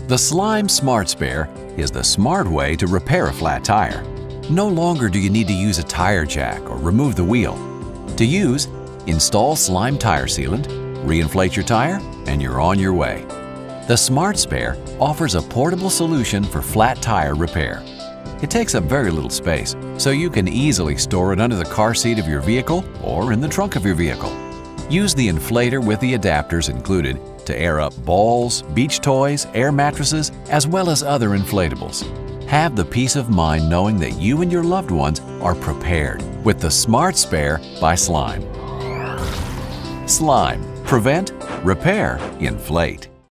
The Slimesmart Spare is the smart way to repair a flat tire. No longer do you need to use a tire jack or remove the wheel. To use, install Slime tire sealant, reinflate your tire, and you're on your way. The Smart Spare offers a portable solution for flat tire repair. It takes up very little space, so you can easily store it under the car seat of your vehicle or in the trunk of your vehicle. Use the inflator with the adapters included to air up balls, beach toys, air mattresses, as well as other inflatables. Have the peace of mind knowing that you and your loved ones are prepared with the Smart Spare by Slime. Slime. Prevent, repair, inflate.